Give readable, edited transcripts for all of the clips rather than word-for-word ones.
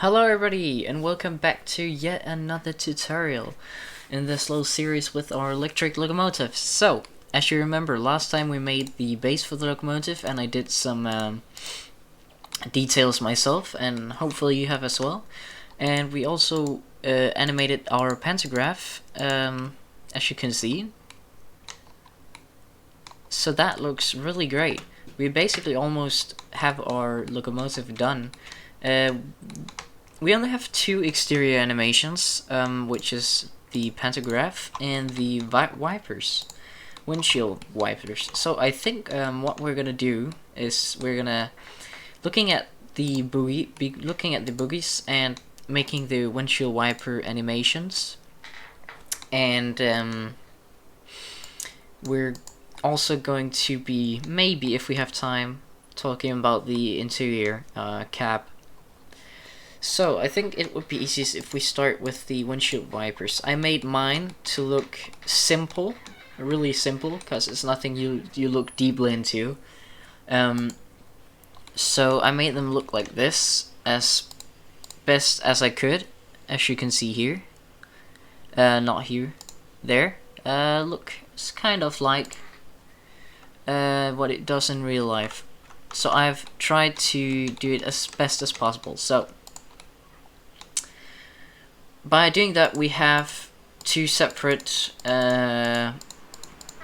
Hello everybody and welcome back to yet another tutorial in this little series with our electric locomotive. So, as you remember, last time we made the base for the locomotive and I did some details myself, and hopefully you have as well. And we also animated our pantograph, as you can see. So that looks really great. We basically almost have our locomotive done. We only have two exterior animations, which is the pantograph and the wipers, windshield wipers. So I think what we're gonna do is we're gonna looking at the bogies and making the windshield wiper animations, and we're also going to be, maybe if we have time, talking about the interior cab. So I think it would be easiest if we start with the windshield wipers. I made mine to look simple, really simple, because it's nothing you look deeply into. So I made them look like this as best as I could, as you can see here. Not here, there. Look, it's kind of like what it does in real life. So I've tried to do it as best as possible. So by doing that, we have two separate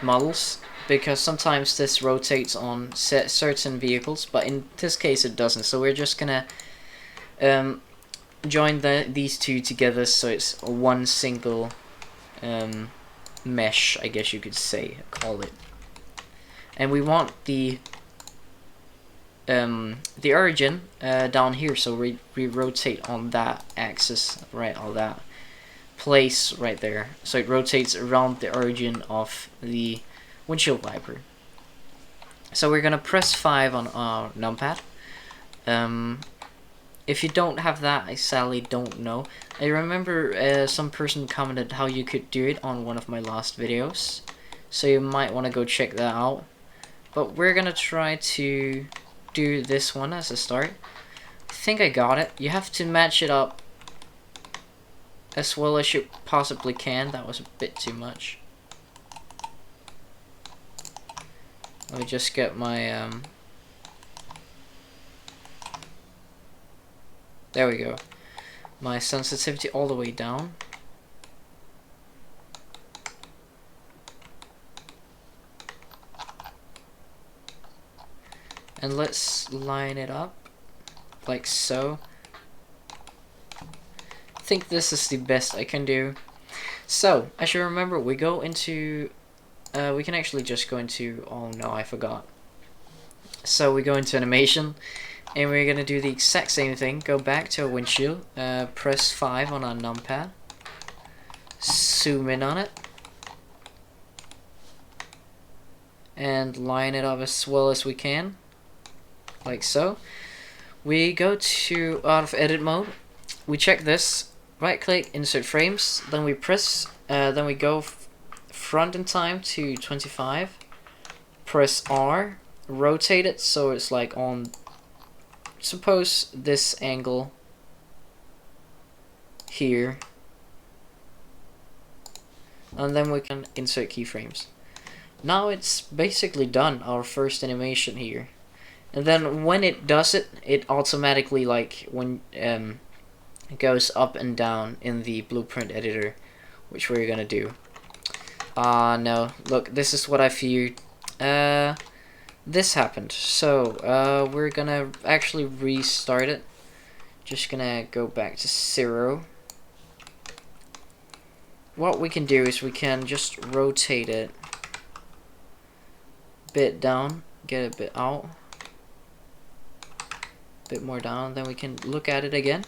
models, because sometimes this rotates on certain vehicles, but in this case it doesn't. So we're just gonna join these two together so it's one single mesh, I guess you could call it. And we want the origin down here, so we rotate on that axis, right, on that place right there, so it rotates around the origin of the windshield wiper. So we're gonna press 5 on our numpad. If you don't have that, I sadly don't know. I remember some person commented how you could do it on one of my last videos, so you might want to go check that out. But we're gonna try to do this one as a start. I think I got it. You have to match it up as well as you possibly can. That was a bit too much. Let me just get my there we go. My sensitivity all the way down. And let's line it up like so. I think this is the best I can do. So, as you remember, we go into we can actually just go into, oh no, I forgot. So we go into animation, and we're gonna do the exact same thing. Go back to our windshield, press 5 on our numpad, zoom in on it, and line it up as well as we can, like so. We go to out of edit mode, we check this, right click, insert frames, then we press, then we go front in time to 25, press R, rotate it so it's like on, suppose this angle here, and then we can insert keyframes. Now it's basically done, our first animation here. And then when it does it, it automatically, like, when it goes up and down in the blueprint editor, which we're gonna do. No, look, this is what I feared. This happened, so we're gonna actually restart it. Just gonna go back to 0. What we can do is we can just rotate it a bit down, get a bit out, bit more down, then we can look at it again,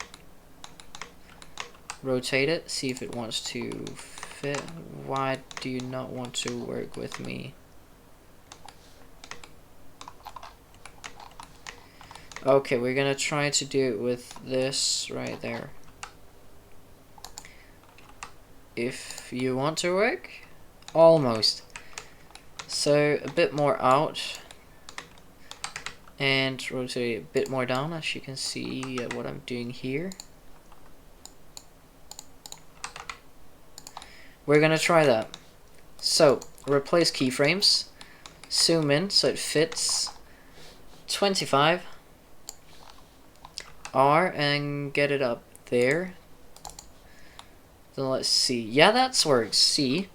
rotate it, see if it wants to fit. Why do you not want to work with me? Okay, we're gonna try to do it with this right there. If you want to work, almost. So a bit more out, and rotate a bit more down, as you can see what I'm doing here. we're gonna try that. So replace keyframes, zoom in so it fits 25 R and get it up there. Then let's see. Yeah, that works. See,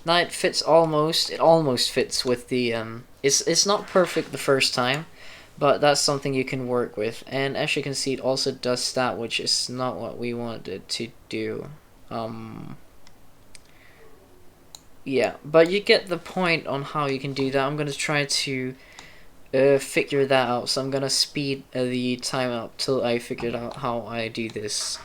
now it fits almost. It almost fits with the It's not perfect the first time, but that's something you can work with. And as you can see, it also does that, which is not what we wanted to do. Yeah, but you get the point on how you can do that. I'm gonna try to figure that out. So I'm gonna speed the time up till I figured out how I do this.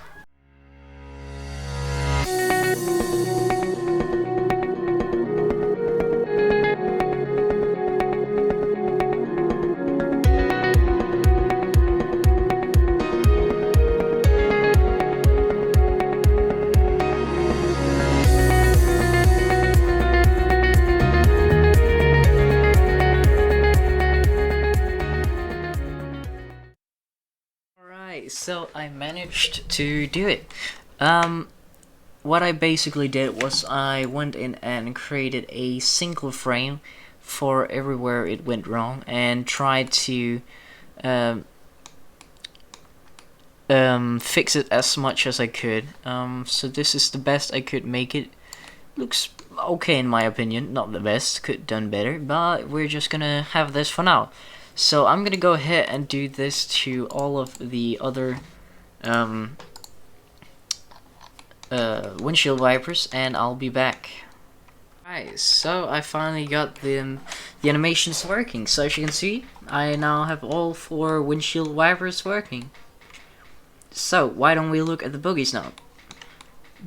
So I managed to do it. What I basically did was I went in and created a single frame for everywhere it went wrong and tried to fix it as much as I could. So this is the best I could make it. Looks okay in my opinion, not the best, could done better, but we're just gonna have this for now. So I'm gonna go ahead and do this to all of the other windshield wipers, and I'll be back. Alright, so I finally got the animations working. So as you can see, I now have all 4 windshield wipers working. So why don't we look at the bogies now?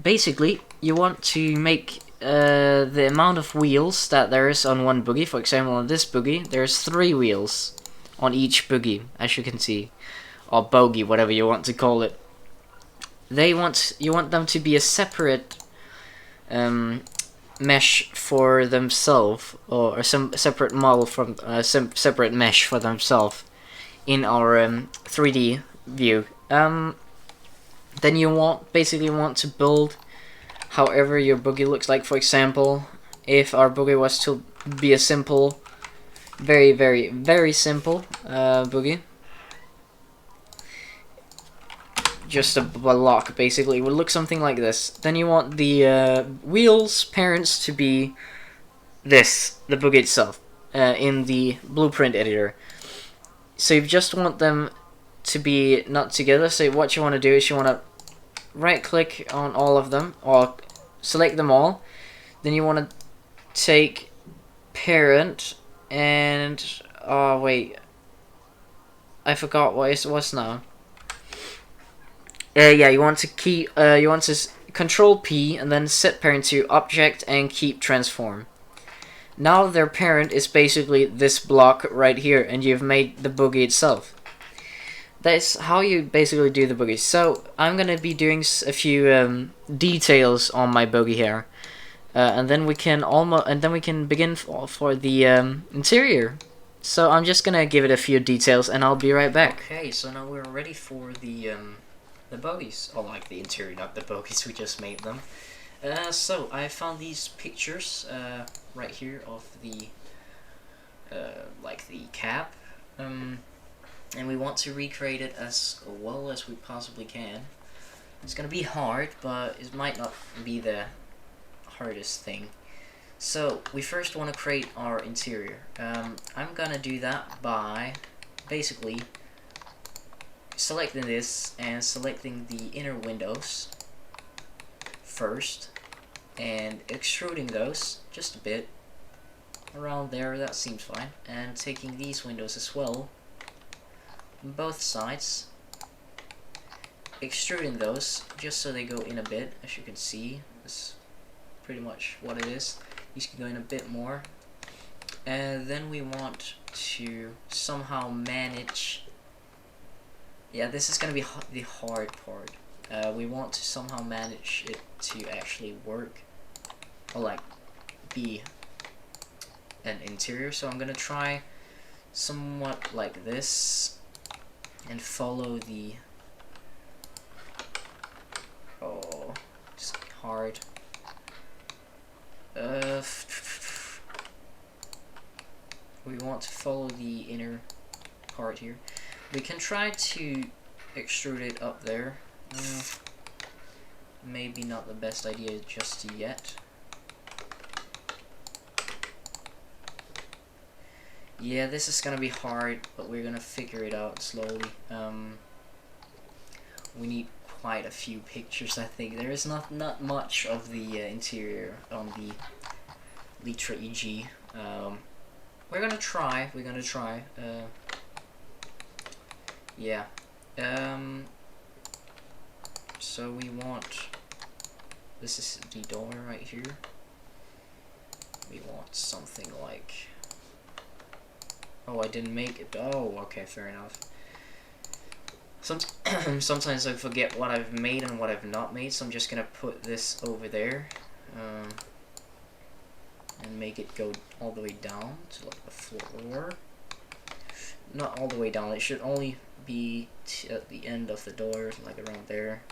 Basically, you want to make the amount of wheels that there is on one bogie. For example, on this bogie, there's 3 wheels on each bogie, as you can see, or bogie, whatever you want to call it. You want them to be a separate mesh for themselves, or some separate model from some separate mesh for themselves in our 3D view. Then you basically want to build however your bogie looks like. For example, if our bogie was to be a simple, very simple bogie, just a block basically, it would look something like this. Then you want the wheels parents to be this, the bogie itself, in the blueprint editor. So you just want them to be not together. So what you want to do is you want to right click on all of them, or select them all. Then you want to take parent and wait, I forgot what it was now. Yeah, you want to keep you want to control P and then set parent to object and keep transform. Now their parent is basically this block right here, and you've made the bogie itself. That's how you basically do the bogie. So I'm gonna be doing a few details on my bogie here, and then we can begin for the interior. So I'm just gonna give it a few details, and I'll be right back. Okay, so now we're ready for the bogies, or like the interior, not the bogies. We just made them. So I found these pictures right here of the like the cap. And we want to recreate it as well as we possibly can. It's gonna be hard, but it might not be the hardest thing. So we first want to create our interior. I'm gonna do that by basically selecting this and selecting the inner windows first and extruding those just a bit around there. That seems fine. And taking these windows as well, both sides, extruding those just so they go in a bit. As you can see, that's pretty much what it is. These can go in a bit more, and then we want to somehow manage. Yeah, this is gonna be the hard part. We want to somehow manage it to actually work, or like be an interior. So I'm gonna try somewhat like this and follow the just hard. we want to follow the inner part here. We can try to extrude it up there. Maybe not the best idea just yet. Yeah, this is gonna be hard, but we're gonna figure it out slowly. We need quite a few pictures, I think. There is not much of the interior on the Litra EG. We're gonna try. Yeah. So we want. This is the door right here. We want something like. Oh, I didn't make it. Oh, okay, fair enough. Sometimes I forget what I've made and what I've not made, so I'm just gonna put this over there, and make it go all the way down to like the floor. Not all the way down. It should only be at the end of the door, like around there.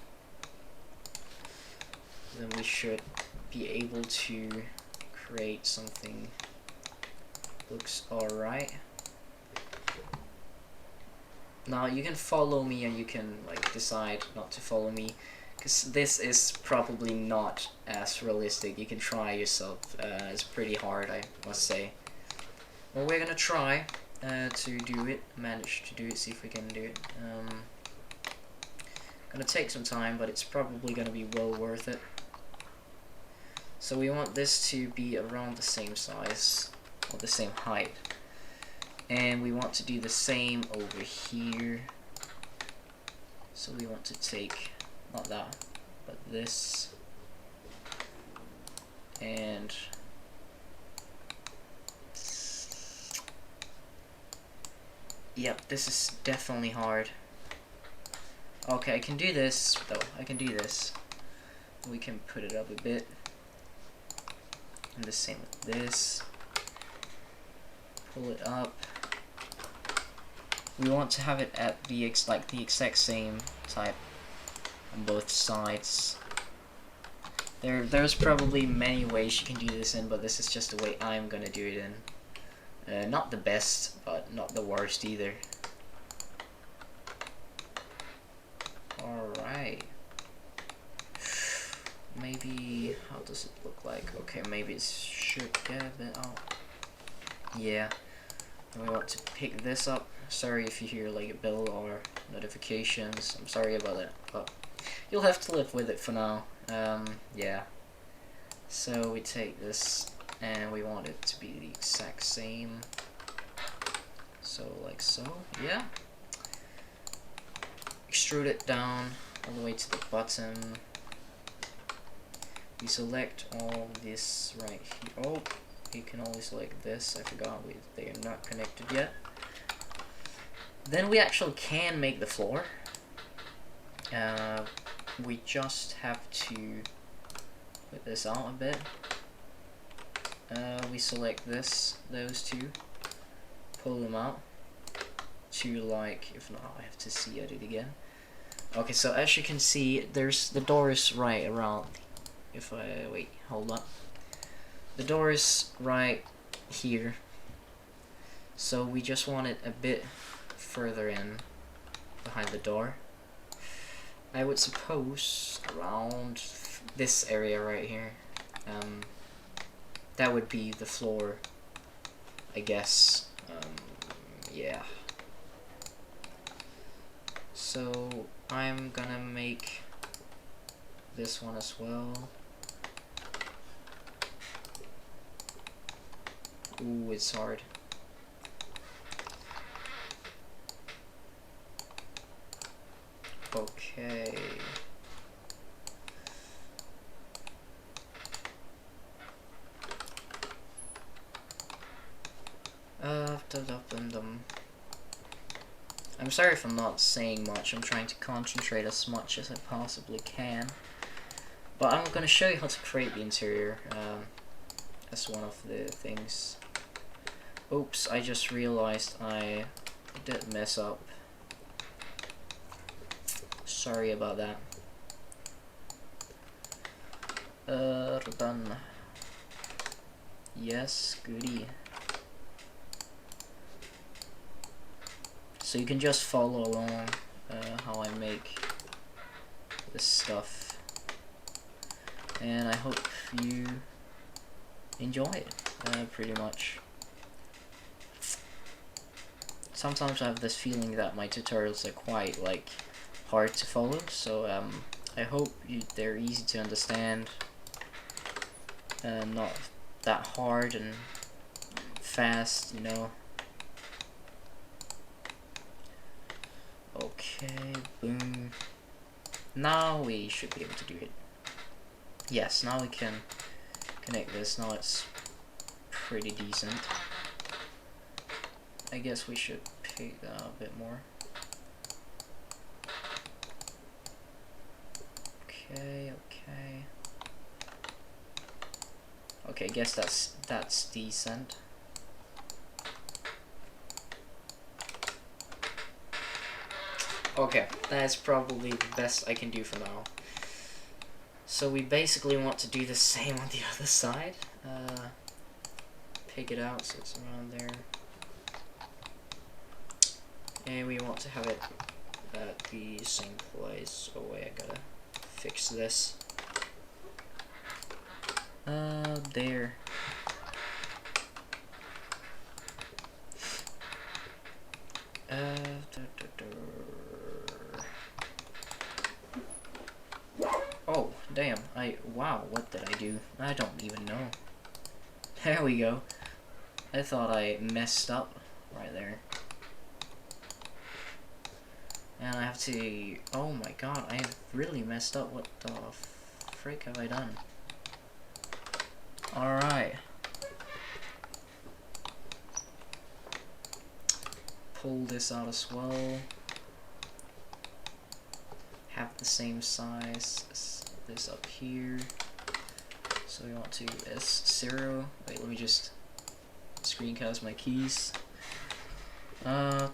Then we should be able to create something looks alright. Now you can follow me and you can like decide not to follow me, because this is probably not as realistic. You can try yourself. It's pretty hard, I must say. Well, we're gonna try to do it, manage to do it, see if we can do it. Gonna take some time, but it's probably gonna be well worth it. So we want this to be around the same size, or the same height. And we want to do the same over here. So we want to take, not that, but this. And yep, this is definitely hard. Okay, I can do this, though. I can do this. We can put it up a bit. And the same with this. Pull it up. We want to have it at the exact same type on both sides. There's probably many ways you can do this in, but this is just the way I'm gonna do it in. Not the best, but not the worst either. Alright. Maybe, how does it look like? Okay, maybe it should get a bit out. Yeah. And we want to pick this up. Sorry if you hear like a bell or notifications. I'm sorry about that, but you'll have to live with it for now. Yeah. So we take this and we want it to be the exact same. So like so, yeah. Extrude it down all the way to the bottom. We select all this right here. Oh, you can only select this. I forgot they are not connected yet. Then we actually can make the floor. We just have to put this out a bit. We select those two, pull them out to like, if not I have to see it again. Okay, so as you can see, there's the door is right around. If I wait, hold up. The door is right here. So we just want it a bit further in behind the door. I would suppose around this area right here. That would be the floor, I guess. Yeah. So I'm gonna make this one as well. Ooh, it's hard. Okay. I'm sorry if I'm not saying much. I'm trying to concentrate as much as I possibly can. But I'm gonna show you how to create the interior as one of the things. Oops, I just realized I did mess up. Sorry about that. Done. Yes, goody. So you can just follow along how I make this stuff, and I hope you enjoy it, pretty much. Sometimes I have this feeling that my tutorials are quite like hard to follow, so I hope they're easy to understand, not that hard and fast, you know. Okay, boom. Now we should be able to do it. Yes, now we can connect this. Now it's pretty decent. I guess we should pick that up a bit more. Okay, okay. Okay, I guess that's decent. Okay, that's probably the best I can do for now. So we basically want to do the same on the other side. Pick it out so it's around there. And we want to have it at the same place. Oh wait, I gotta fix this. There. Oh, damn. Wow, what did I do? I don't even know. There we go. I thought I messed up right there. And I have to... Oh my god, I have really messed up. What the frick have I done? Alright. Pull this out as well. Have the same size as this up here. So we want to S0. Wait, let me just screencast my keys. And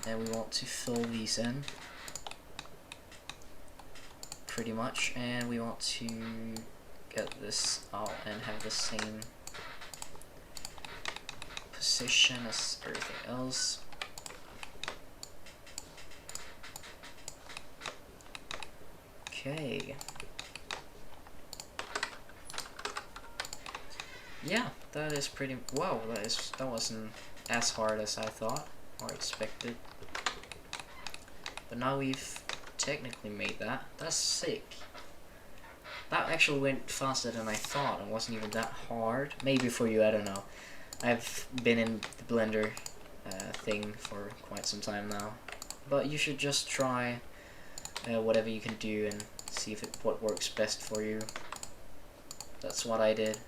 we want to fill these in. Pretty much. And we want to get this out and have the same position as everything else. Okay. Yeah, that is pretty. Wow, that wasn't as hard as I thought or expected. But now we've technically made that. That's sick. That actually went faster than I thought and wasn't even that hard. Maybe for you, I don't know. I've been in the Blender thing for quite some time now. But you should just try whatever you can do and see if what works best for you. That's what I did.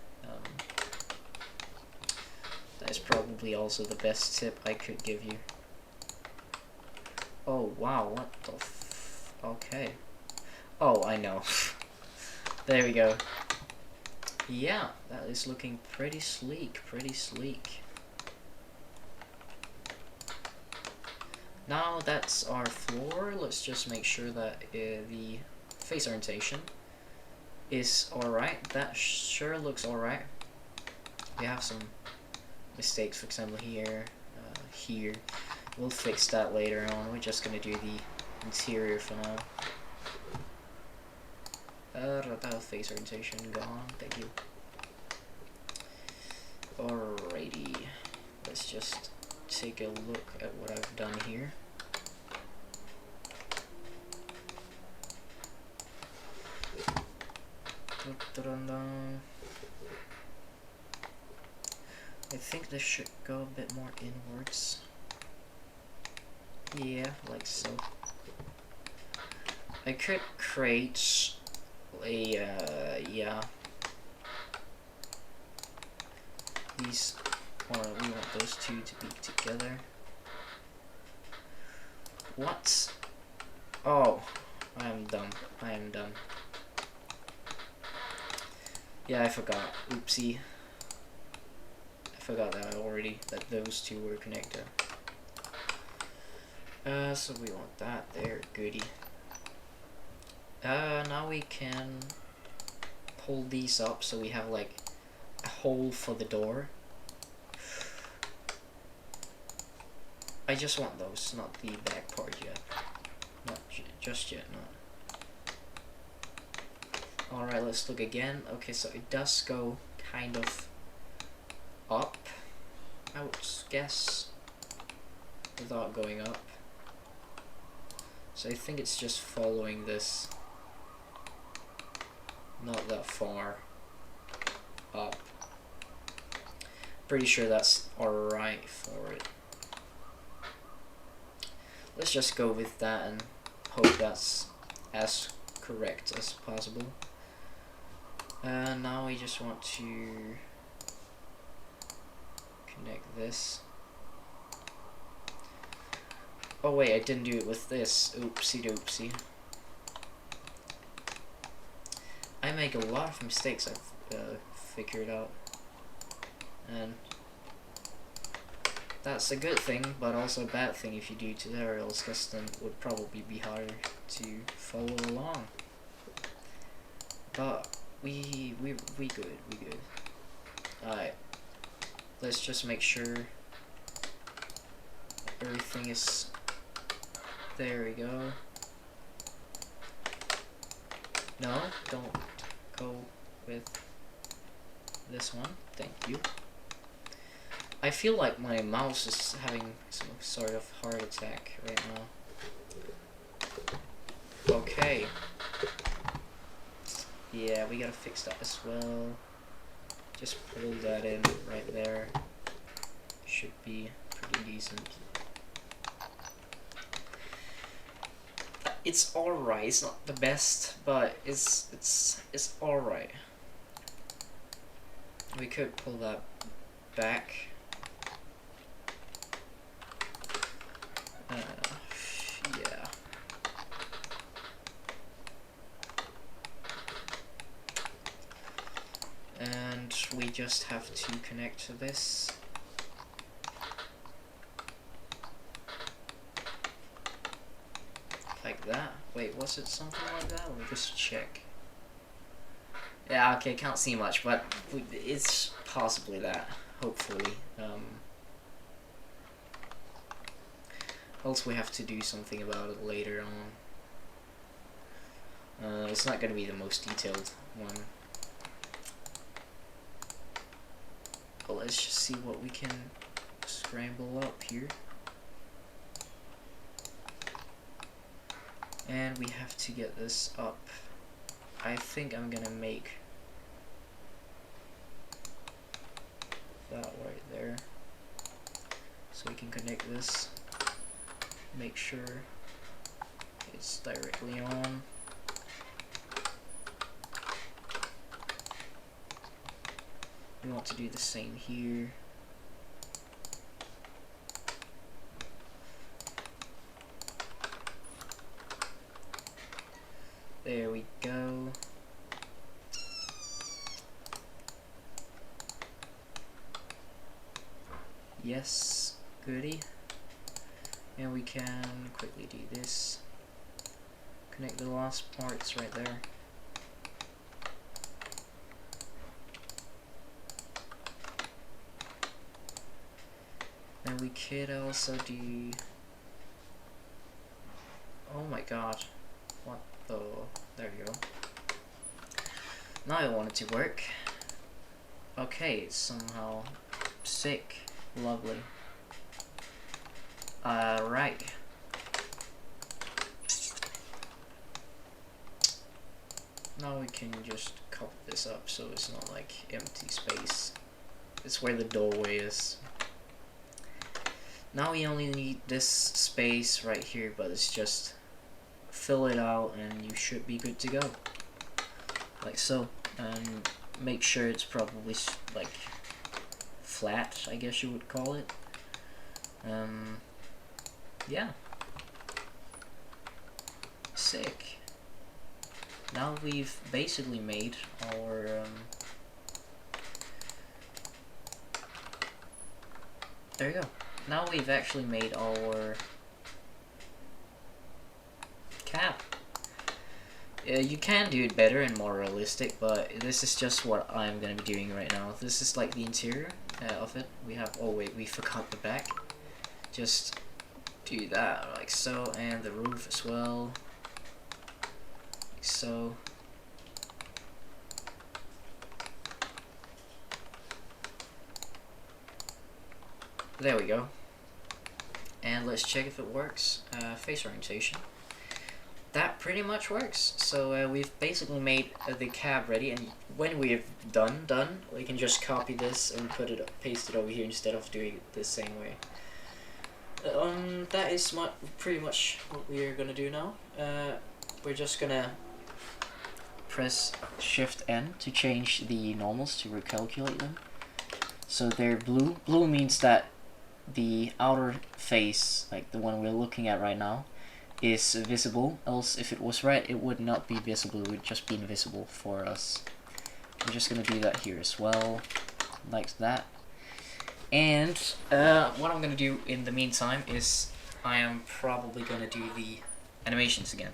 That is probably also the best tip I could give you. Oh wow, what the okay. Oh, I know. There we go. Yeah, that is looking pretty sleek, pretty sleek. Now that's our floor. Let's just make sure that the face orientation is alright. That sure looks alright. We have some mistakes, for example here, here. We'll fix that later on. We're just gonna do the interior for now. Face orientation gone. Thank you. Alrighty. Let's just take a look at what I've done here. I think this should go a bit more inwards. Yeah, like so. I could create a, yeah. These, or we want those two to be together. What? Oh, I am dumb. I am dumb. Yeah, I forgot. Oopsie. I forgot that those two were connected. So we want that there, goody. Now we can pull these up so we have like a hole for the door. I just want those, not the back part yet. Not just yet, not. Alright, let's look again. Okay, so it does go kind of up, I would guess, without going up. So I think it's just following this, not that far up. Pretty sure that's alright for it. Let's just go with that and hope that's as correct as possible. Now we just want to connect this. Oh wait, I didn't do it with this. Oopsie doopsie. I make a lot of mistakes, I've figured out. And that's a good thing, but also a bad thing if you do tutorials, because then it would probably be harder to follow along. But we good. Alright, let's just make sure everything is, there we go. No, don't go with this one, thank you. I feel like my mouse is having some sort of heart attack right now. Okay. Yeah, we gotta fix that as well. Just pull that in right there. Should be pretty decent. It's alright. It's not the best, but it's alright. We could pull that back. Yeah. And we just have to connect to this. Like that. Wait, was it something like that? Let me just check. Yeah, okay, can't see much, but it's possibly that, hopefully. Else we have to do something about it later on. It's not going to be the most detailed one. But let's just see what we can scramble up here. And we have to get this up. I think I'm gonna make that right there, so we can connect this. Make sure it's directly on. We want to do the same here. There we go. Yes, goody. And we can quickly do this. Connect the last parts right there. And we could also do... Oh my god. What the... There you go. Now I want it to work. Okay, it's somehow sick. Lovely. Right. Now we can just cover this up so it's not like empty space. It's where the doorway is. Now we only need this space right here, but it's just fill it out and you should be good to go. Like so. And make sure it's probably like flat, I guess you would call it. Yeah. Sick. Now we've basically made our there you go. Now we've actually made our cap. You can do it better and more realistic, but this is just what I'm gonna be doing right now. This is like the interior of it. We have, oh wait, we forgot the back. Just do that like so, and the roof as well, like so. There we go. And let's check if it works. Face orientation. That pretty much works. So we've basically made the cab ready, and when we've done, we can just copy this and paste it over here instead of doing it the same way. That is pretty much what we're gonna do now. We're just gonna press Shift N to change the normals, to recalculate them. So they're blue. Blue means that the outer face, like the one we're looking at right now, is visible, else if it was red it would not be visible, it would just be invisible for us. I'm just gonna do that here as well, like that. And what I'm gonna do in the meantime is I am probably gonna do the animations again.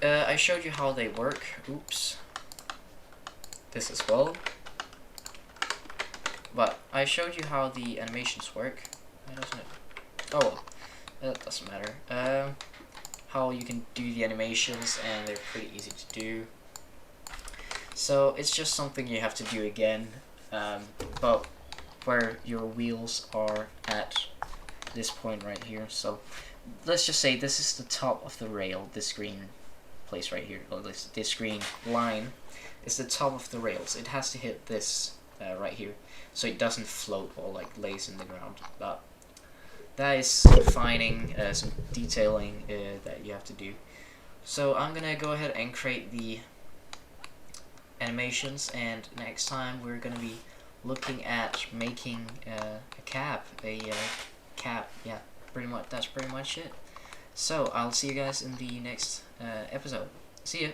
I showed you how they work. Oops. This as well. But I showed you how the animations work. Doesn't it? Oh well. That doesn't matter. How you can do the animations, and they're pretty easy to do. So it's just something you have to do again, but where your wheels are at this point right here. So let's just say this is the top of the rail, this green place right here, or this green line is the top of the rails. It has to hit this right here, so it doesn't float or like lays in the ground. But that is defining some detailing that you have to do. So I'm gonna go ahead and create the animations, and next time we're gonna be looking at making a cab. Yeah, pretty much. That's pretty much it. So I'll see you guys in the next episode. See ya.